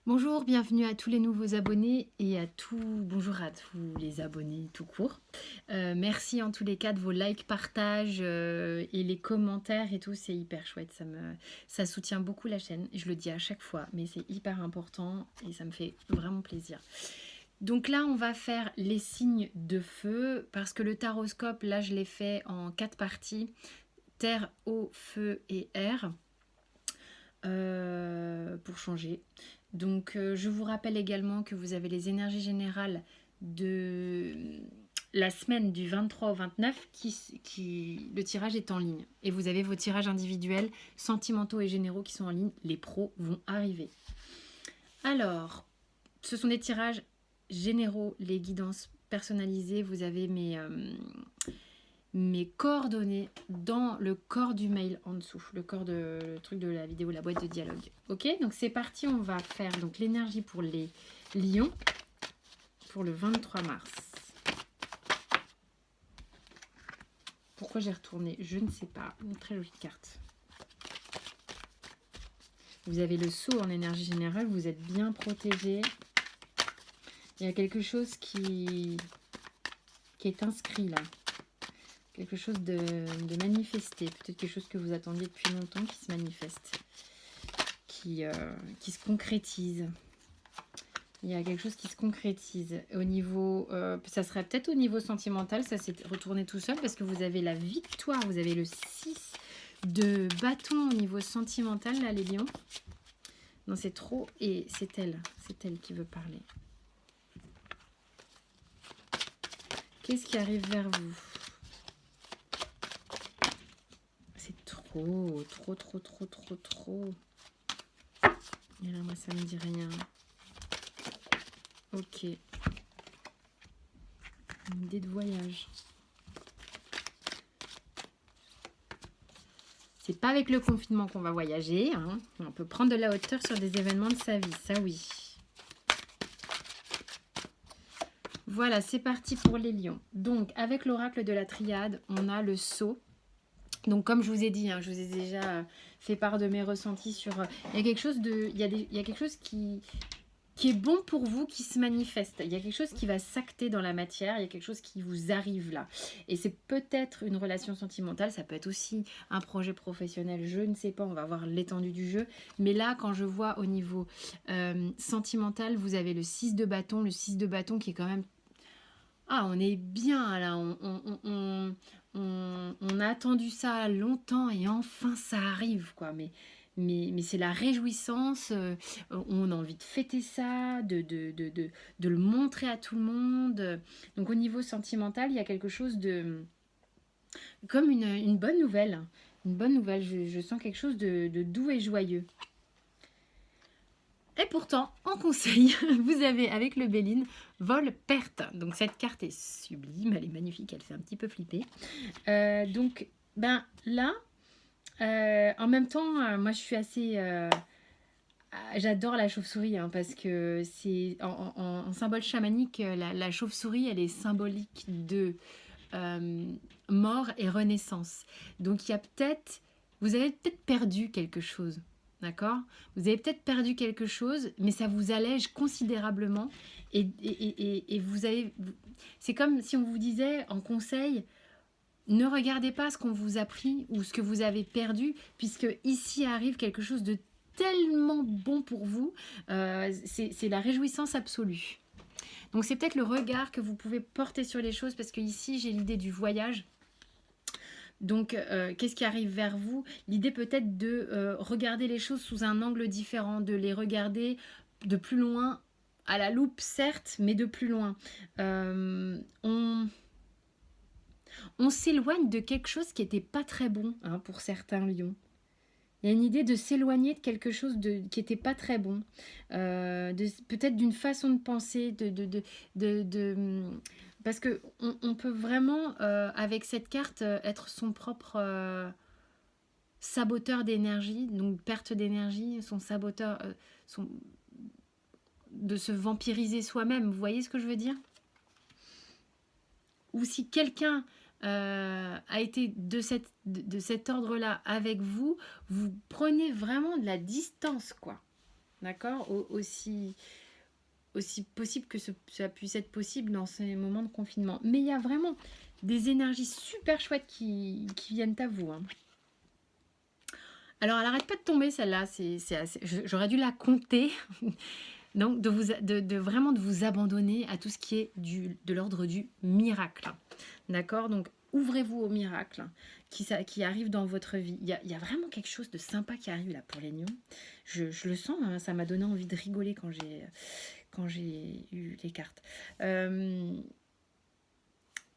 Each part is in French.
Bonjour, bienvenue à tous les nouveaux abonnés et bonjour à tous les abonnés tout court. Merci en tous les cas de vos likes, partages et les commentaires et tout, c'est hyper chouette. Ça soutient beaucoup la chaîne. Je le dis à chaque fois, mais c'est hyper important et ça me fait vraiment plaisir. Donc là, on va faire les signes de feu parce que le taroscope, là, je l'ai fait en 4 parties. Terre, eau, feu et air. Pour changer. Donc je vous rappelle également que vous avez les énergies générales de la semaine du 23 au 29 le tirage est en ligne. Et vous avez vos tirages individuels, sentimentaux et généraux qui sont en ligne. Les pros vont arriver. Alors, ce sont des tirages généraux, les guidances personnalisées. Vous avez mes coordonnées dans le corps du mail en dessous, le truc de la vidéo, la boîte de dialogue. Ok, donc c'est parti, on va faire donc l'énergie pour les lions pour le 23 mars. Pourquoi j'ai retourné? Je ne sais pas. Une très jolie carte. Vous avez le sceau en énergie générale, vous êtes bien protégé. Il y a quelque chose qui est inscrit là. Quelque chose de manifesté, peut-être quelque chose que vous attendiez depuis longtemps qui se manifeste, qui se concrétise. Il y a quelque chose qui se concrétise au niveau, ça serait peut-être au niveau sentimental, ça s'est retourné tout seul parce que vous avez la victoire, vous avez le 6 de bâton au niveau sentimental là les lions. Non c'est trop, et c'est elle qui veut parler. Qu'est-ce qui arrive vers vous? Trop. Et là, moi, ça me dit rien. Ok. Une idée de voyage. C'est pas avec le confinement qu'on va voyager. Hein. On peut prendre de la hauteur sur des événements de sa vie, ça oui. Voilà, c'est parti pour les lions. Donc, avec l'oracle de la triade, on a le sceau. Donc comme je vous ai dit, hein, je vous ai déjà fait part de mes ressentis sur... il y a quelque chose qui est bon pour vous, qui se manifeste. Il y a quelque chose qui va s'acter dans la matière, il y a quelque chose qui vous arrive là. Et c'est peut-être une relation sentimentale, ça peut être aussi un projet professionnel, je ne sais pas, on va voir l'étendue du jeu. Mais là, quand je vois au niveau sentimental, vous avez le 6 de bâton qui est quand même... Ah, on est bien là, on a attendu ça longtemps et enfin ça arrive quoi. Mais c'est la réjouissance, on a envie de fêter ça, de le montrer à tout le monde. Donc au niveau sentimental, il y a quelque chose de... comme une bonne nouvelle. Une bonne nouvelle, je sens quelque chose de doux et joyeux. Et pourtant, en conseil, vous avez avec le Béline, vol perte. Donc cette carte est sublime, elle est magnifique, elle fait un petit peu flipper. Donc, ben là, en même temps, moi je suis assez... j'adore la chauve-souris hein, parce que c'est en symbole chamanique, la chauve-souris, elle est symbolique de mort et renaissance. Donc il y a peut-être... Vous avez peut-être perdu quelque chose. D'accord? Vous avez peut-être perdu quelque chose, mais ça vous allège considérablement. Et vous avez... C'est comme si on vous disait en conseil, ne regardez pas ce qu'on vous a pris ou ce que vous avez perdu, puisque ici arrive quelque chose de tellement bon pour vous. C'est la réjouissance absolue. Donc c'est peut-être le regard que vous pouvez porter sur les choses, parce que ici j'ai l'idée du voyage. Donc, qu'est-ce qui arrive vers vous? L'idée peut-être de regarder les choses sous un angle différent, de les regarder de plus loin, à la loupe certes, mais de plus loin. On s'éloigne de quelque chose qui n'était pas très bon hein, pour certains lions. Il y a une idée de s'éloigner de quelque chose qui n'était pas très bon. Peut-être d'une façon de penser, parce qu'on peut vraiment, avec cette carte, être son propre saboteur d'énergie, donc perte d'énergie, son saboteur, de se vampiriser soi-même. Vous voyez ce que je veux dire? Ou si quelqu'un a été de cet ordre-là avec vous, vous prenez vraiment de la distance, quoi. d'accord, aussi possible que ça puisse être possible dans ces moments de confinement. Mais il y a vraiment des énergies super chouettes qui viennent à vous, hein. Alors, elle n'arrête pas de tomber, celle-là. J'aurais dû la compter. Donc, vraiment de vous abandonner à tout ce qui est de l'ordre du miracle. D'accord? Donc, ouvrez-vous au miracle qui arrive dans votre vie. Il y a vraiment quelque chose de sympa qui arrive là pour les lions. Je le sens, hein, ça m'a donné envie de rigoler quand j'ai eu les cartes.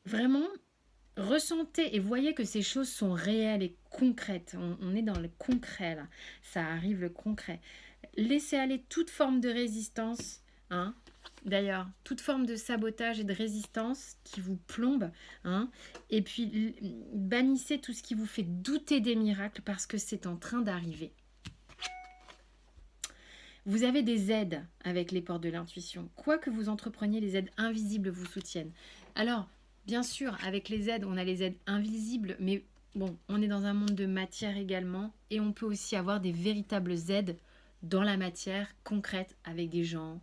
Vraiment, ressentez et voyez que ces choses sont réelles et concrètes. On est dans le concret là. Ça arrive le concret. Laissez aller toute forme de résistance, hein. D'ailleurs, toute forme de sabotage et de résistance qui vous plombe, hein. Et puis, bannissez tout ce qui vous fait douter des miracles parce que c'est en train d'arriver. Vous avez des aides avec les portes de l'intuition. Quoi que vous entrepreniez, les aides invisibles vous soutiennent. Alors, bien sûr, avec les aides, on a les aides invisibles, mais bon, on est dans un monde de matière également, et on peut aussi avoir des véritables aides dans la matière concrète avec des gens,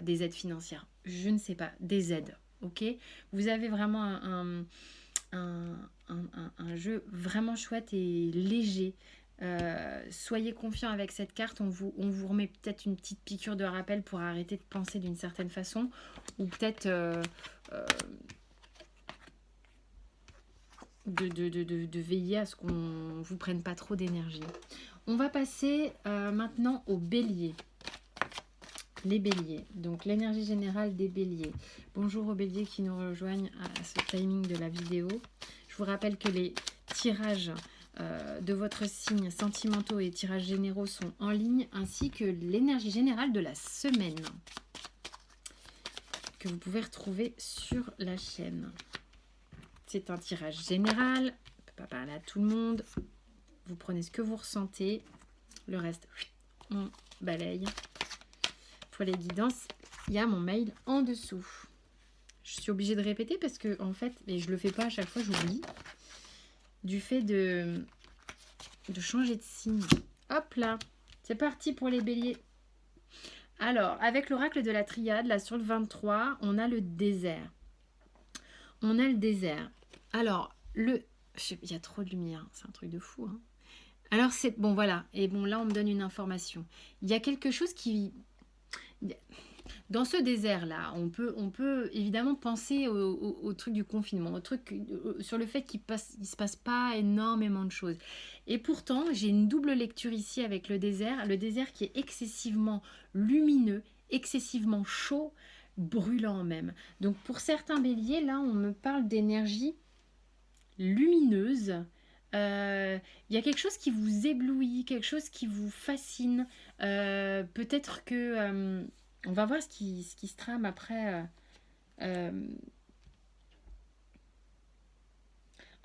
des aides financières. Je ne sais pas, des aides, ok? Vous avez vraiment un jeu vraiment chouette et léger. Soyez confiant avec cette carte, on vous remet peut-être une petite piqûre de rappel pour arrêter de penser d'une certaine façon, ou peut-être de veiller à ce qu'on ne vous prenne pas trop d'énergie. On va passer maintenant aux béliers. Les béliers, donc l'énergie générale des béliers. Bonjour aux béliers qui nous rejoignent à ce timing de la vidéo. Je vous rappelle que les tirages de votre signe sentimentaux et tirages généraux sont en ligne, ainsi que l'énergie générale de la semaine que vous pouvez retrouver sur la chaîne. C'est un tirage général, on ne peut pas parler à tout le monde. Vous prenez ce que vous ressentez, le reste on balaye. Pour les guidances, il y a mon mail en dessous. Je suis obligée de répéter parce que en fait, et je le fais pas à chaque fois, j'oublie, du fait de changer de signe. Hop là, c'est parti pour les béliers. Alors, avec l'oracle de la triade, là sur le 23, on a le désert. On a le désert. Alors, il y a trop de lumière, c'est un truc de fou, hein. Alors, c'est bon, voilà. Et bon, là, on me donne une information. Il y a quelque chose qui... Dans ce désert-là, on peut évidemment penser au truc du confinement, au truc sur le fait qu'il ne se passe pas énormément de choses. Et pourtant, j'ai une double lecture ici avec le désert qui est excessivement lumineux, excessivement chaud, brûlant même. Donc pour certains béliers, là, on me parle d'énergie lumineuse. Il y a quelque chose qui vous éblouit, quelque chose qui vous fascine. Peut-être que... on va voir ce qui se trame après.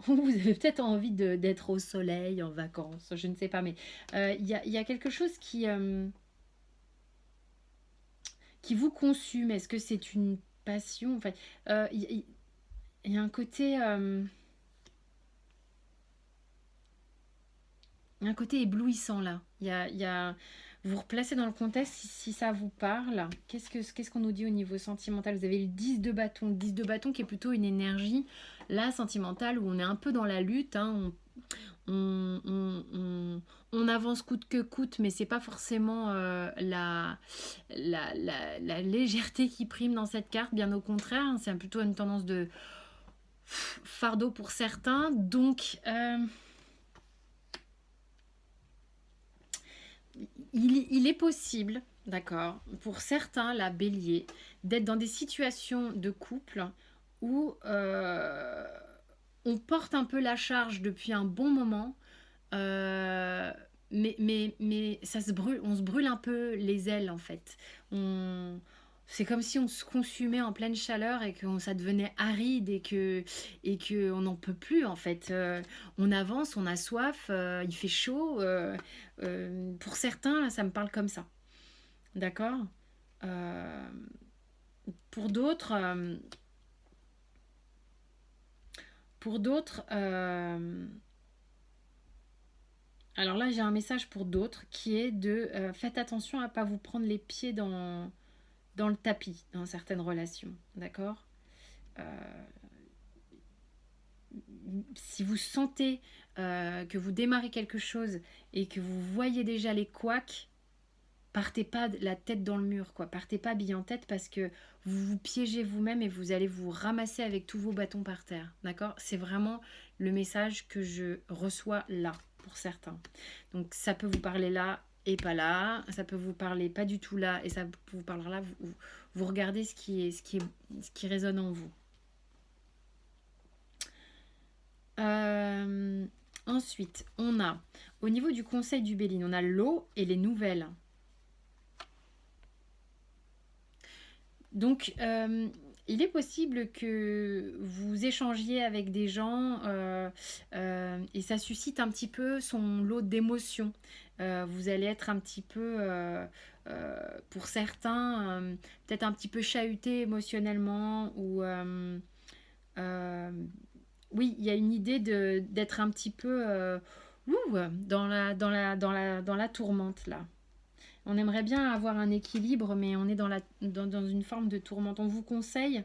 Vous avez peut-être envie d'être au soleil, en vacances, je ne sais pas. Mais il y a quelque chose qui vous consume. Est-ce que c'est une passion? Enfin, il y a un côté... un côté éblouissant là. Vous replacez dans le contexte si ça vous parle. Qu'est-ce qu'on nous dit au niveau sentimental? Vous avez le 10 de bâton. Le 10 de bâton qui est plutôt une énergie là sentimentale où on est un peu dans la lutte, hein. On avance coûte que coûte, mais c'est pas forcément la légèreté qui prime dans cette carte, bien au contraire, hein. C'est plutôt une tendance de fardeau pour certains. Donc il est possible, d'accord, pour certains, la bélier, d'être dans des situations de couple où on porte un peu la charge depuis un bon moment, mais ça se brûle, on se brûle un peu les ailes en fait. C'est comme si on se consumait en pleine chaleur et que ça devenait aride et que on n'en peut plus en fait. On avance, on a soif, il fait chaud. Pour certains, là, ça me parle comme ça. D'accord. Pour d'autres, Alors là, j'ai un message pour d'autres qui est de faites attention à ne pas vous prendre les pieds dans le tapis dans certaines relations, d'accord. Si vous sentez que vous démarrez quelque chose et que vous voyez déjà les couacs, partez pas la tête dans le mur, quoi. Partez pas bille en tête parce que vous vous piégez vous-même et vous allez vous ramasser avec tous vos bâtons par terre, d'accord. C'est vraiment le message que je reçois là, pour certains. Donc ça peut vous parler là et pas là, ça peut vous parler pas du tout là et ça peut vous parler là, vous regardez ce qui résonne en vous. Ensuite, on a, au niveau du conseil du Béline, on a l'eau et les nouvelles. Donc, il est possible que vous échangiez avec des gens et ça suscite un petit peu son lot d'émotions. Vous allez être un petit peu, pour certains, peut-être un petit peu chahuté émotionnellement ou... oui, il y a une idée d'être un petit peu dans la tourmente là. On aimerait bien avoir un équilibre, mais on est dans une forme de tourmente. On vous conseille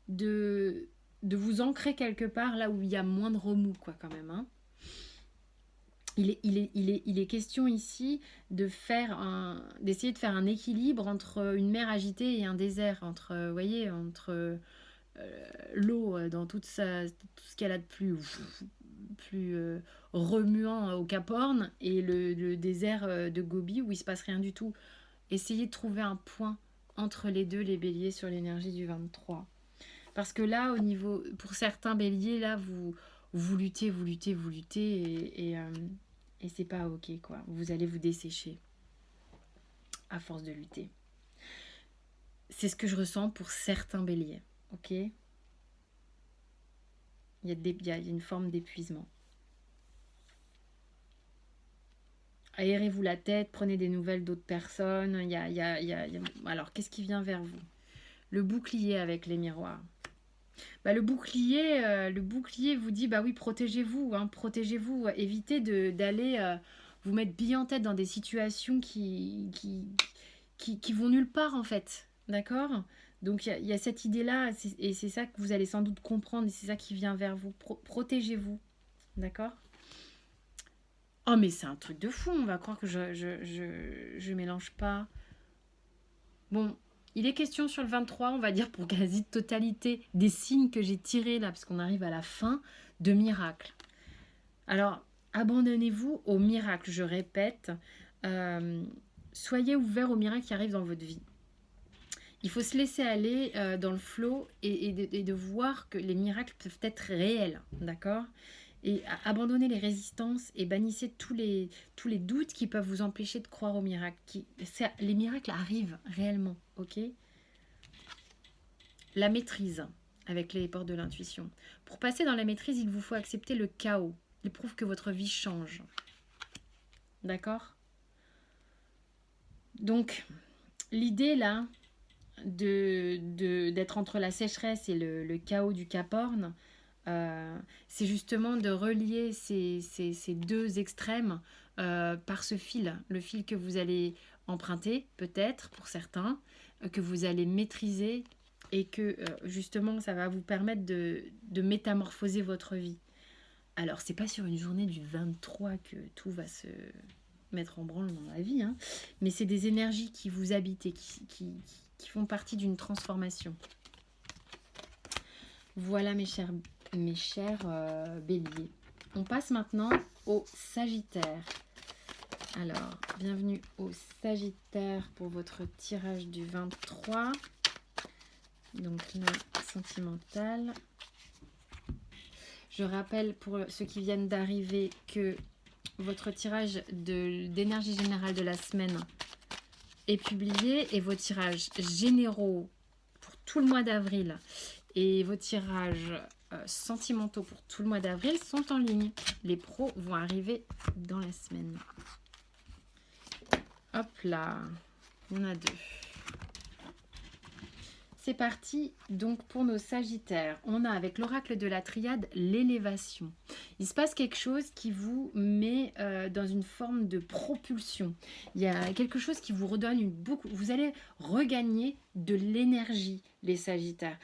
de vous ancrer quelque part là où il y a moins de remous, quoi, quand même. Hein. Il est question ici d'essayer de faire un équilibre entre une mer agitée et un désert, entre, voyez, entre l'eau dans tout ce qu'elle a de plus remuant au Cap Horn et le désert de Gobi où il se passe rien du tout. Essayez de trouver un point entre les deux, les béliers, sur l'énergie du 23. Parce que là, au niveau, pour certains béliers, là, vous luttez et c'est pas ok, quoi. Vous allez vous dessécher à force de lutter. C'est ce que je ressens pour certains béliers, ok. Il y a une forme d'épuisement. Aérez-vous la tête, prenez des nouvelles d'autres personnes. Alors, qu'est-ce qui vient vers vous? Le bouclier avec les miroirs. Bah, le bouclier vous dit, bah oui, protégez-vous, hein, protégez-vous. Évitez d'aller vous mettre bille en tête dans des situations qui vont nulle part, en fait. D'accord? Donc, il y a cette idée-là, et c'est ça que vous allez sans doute comprendre, et c'est ça qui vient vers vous. Protégez-vous. D'accord? Oh, mais c'est un truc de fou, on va croire que je mélange pas. Bon, il est question sur le 23, on va dire pour quasi-totalité des signes que j'ai tirés là, parce qu'on arrive à la fin, de miracles. Alors, abandonnez-vous au miracle, je répète. Soyez ouverts aux miracles qui arrivent dans votre vie. Il faut se laisser aller dans le flow et de voir que les miracles peuvent être réels, d'accord ? Et abandonnez les résistances et bannissez tous les doutes qui peuvent vous empêcher de croire aux miracles. Les miracles arrivent réellement, ok ? La maîtrise avec les portes de l'intuition. Pour passer dans la maîtrise, il vous faut accepter le chaos. Il prouve que votre vie change. D'accord ? Donc, l'idée là d'être entre la sécheresse et le chaos du Cap Horn, c'est justement de relier ces deux extrêmes par ce fil, le fil que vous allez emprunter peut-être pour certains, que vous allez maîtriser et que justement ça va vous permettre de métamorphoser votre vie. Alors c'est pas sur une journée du 23 que tout va se mettre en branle dans la vie, hein, mais c'est des énergies qui vous habitent et qui font partie d'une transformation. Voilà mes chers béliers. On passe maintenant au Sagittaire. Alors, bienvenue au Sagittaire pour votre tirage du 23. Donc là, sentimental. Je rappelle pour ceux qui viennent d'arriver que votre tirage d'énergie générale de la semaine est publié et vos tirages généraux pour tout le mois d'avril et vos tirages sentimentaux pour tout le mois d'avril sont en ligne. Les pros vont arriver dans la semaine. Hop là, on a deux. C'est parti donc pour nos Sagittaires. On a avec l'oracle de la triade l'élévation. Il se passe quelque chose qui vous met dans une forme de propulsion. Il y a quelque chose qui vous redonne beaucoup. Vous allez regagner de l'énergie, les Sagittaires.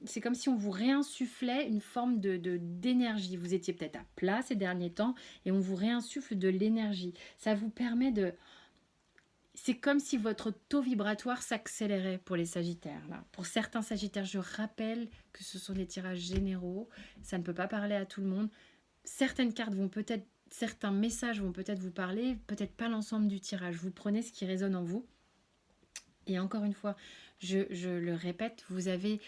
C'est comme si on vous réinsufflait une forme d'énergie. Vous étiez peut-être à plat ces derniers temps et on vous réinsuffle de l'énergie. Ça vous permet de... C'est comme si votre taux vibratoire s'accélérait pour les Sagittaires. Là. Pour certains Sagittaires, je rappelle que ce sont des tirages généraux. Ça ne peut pas parler à tout le monde. Certaines cartes vont peut-être, certains messages vont peut-être vous parler, peut-être pas l'ensemble du tirage. Vous prenez ce qui résonne en vous. Et encore une fois, je le répète, vous avez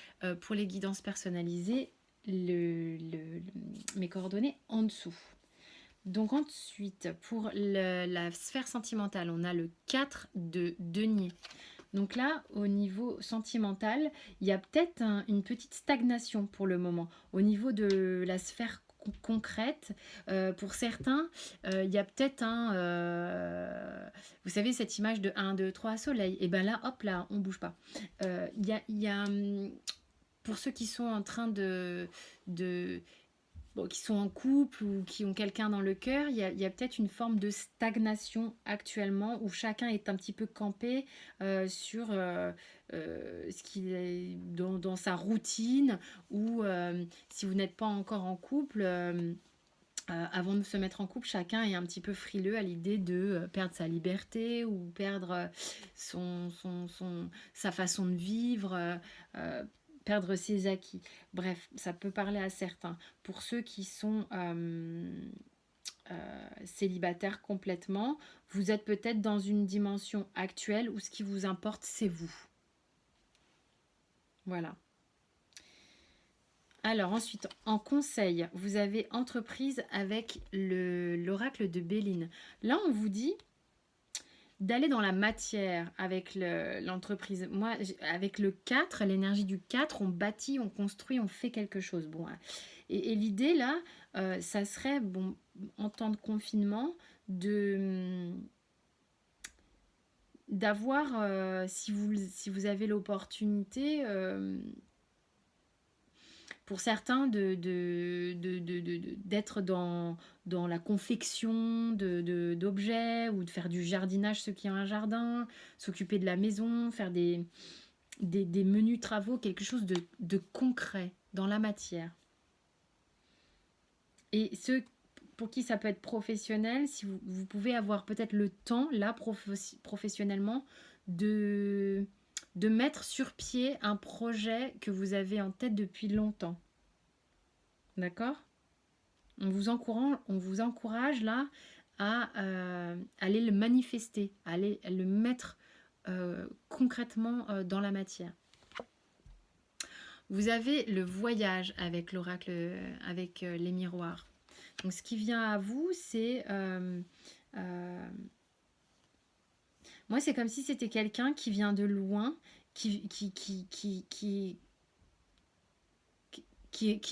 pour les guidances personnalisées mes coordonnées en dessous. Donc ensuite, pour la sphère sentimentale, on a le 4 de denier. Donc là, au niveau sentimental, il y a peut-être une petite stagnation pour le moment. Au niveau de la sphère concrète, pour certains, il y a peut-être vous savez, cette image de 1, 2, 3 soleil. Et bien là, hop là, on ne bouge pas. Il y a pour ceux qui sont en train qui sont en couple ou qui ont quelqu'un dans le cœur, il y a peut-être une forme de stagnation actuellement où chacun est un petit peu campé sur ce qu'il est dans sa routine ou si vous n'êtes pas encore en couple, avant de se mettre en couple, chacun est un petit peu frileux à l'idée de perdre sa liberté ou perdre sa façon de vivre. Perdre ses acquis. Bref, ça peut parler à certains. Pour ceux qui sont célibataires complètement, vous êtes peut-être dans une dimension actuelle où ce qui vous importe, c'est vous. Voilà. Alors ensuite, en conseil, vous avez entreprise avec l'oracle de Béline. Là, on vous dit d'aller dans la matière avec l'entreprise. Moi, avec le 4, l'énergie du 4, on bâtit, on construit, on fait quelque chose. Bon, et l'idée, là, ça serait, bon, en temps de confinement, d'avoir, si vous avez l'opportunité... pour certains, d'être dans la confection d'objets ou de faire du jardinage, ceux qui ont un jardin, s'occuper de la maison, faire des menus travaux, quelque chose de concret dans la matière. Et ceux pour qui ça peut être professionnel, si vous pouvez avoir peut-être le temps, là, professionnellement, de mettre sur pied un projet que vous avez en tête depuis longtemps. D'accord ? On vous encourage là à aller le manifester, à aller le mettre concrètement dans la matière. Vous avez le voyage avec l'oracle, avec les miroirs. Donc ce qui vient à vous, c'est... moi, c'est comme si c'était quelqu'un qui vient de loin, qui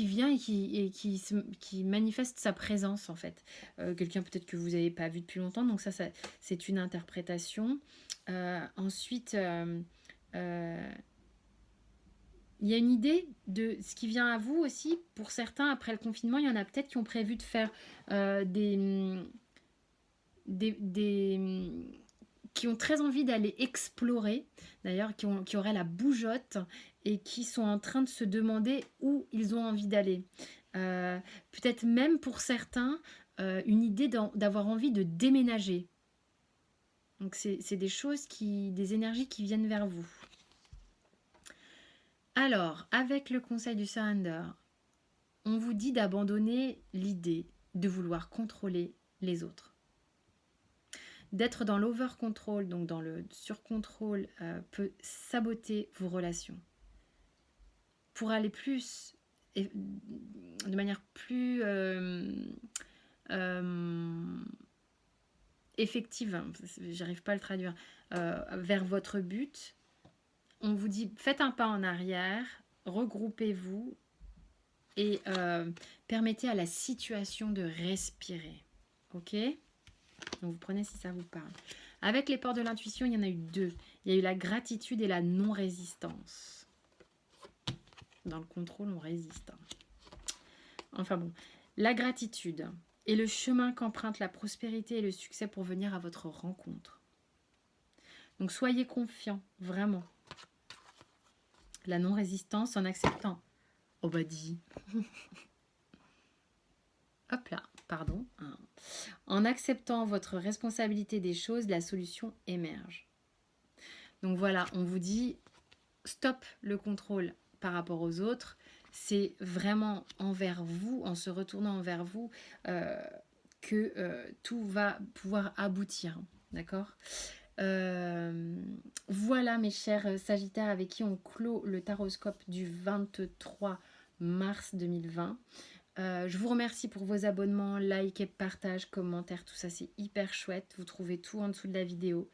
vient et qui manifeste sa présence, en fait. Quelqu'un peut-être que vous n'avez pas vu depuis longtemps, donc ça c'est une interprétation. Ensuite, il y a une idée de ce qui vient à vous aussi. Pour certains, après le confinement, il y en a peut-être qui ont prévu de faire qui ont très envie d'aller explorer, d'ailleurs, qui auraient la bougeotte et qui sont en train de se demander où ils ont envie d'aller. Peut-être même pour certains, une idée d'avoir envie de déménager. Donc c'est des choses, des énergies qui viennent vers vous. Alors, avec le conseil du surrender, on vous dit d'abandonner l'idée de vouloir contrôler les autres. D'être dans l'over-control, donc dans le surcontrôle, peut saboter vos relations. Pour aller plus, de manière plus effective, hein, j'arrive pas à le traduire, vers votre but, on vous dit faites un pas en arrière, regroupez-vous et permettez à la situation de respirer. Ok ? Donc vous prenez si ça vous parle. Avec les portes de l'intuition, il y en a eu deux. Il y a eu la gratitude et la non-résistance. Dans le contrôle, on résiste. Enfin bon. La gratitude est le chemin qu'emprunte la prospérité et le succès pour venir à votre rencontre. Donc soyez confiants, vraiment. La non-résistance en acceptant. Oh bah dis. Hop là, pardon. En acceptant votre responsabilité des choses, la solution émerge. Donc voilà, on vous dit stop le contrôle par rapport aux autres. C'est vraiment envers vous, en se retournant envers vous, que tout va pouvoir aboutir. D'accord ? Voilà mes chers Sagittaires avec qui on clôt le taroscope du 23 mars 2020. Je vous remercie pour vos abonnements, likes, partages, commentaires, tout ça c'est hyper chouette. Vous trouvez tout en dessous de la vidéo.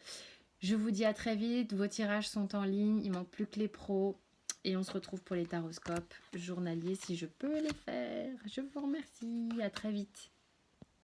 Je vous dis à très vite, vos tirages sont en ligne, il manque plus que les pros. Et on se retrouve pour les taroscopes journaliers si je peux les faire. Je vous remercie, à très vite.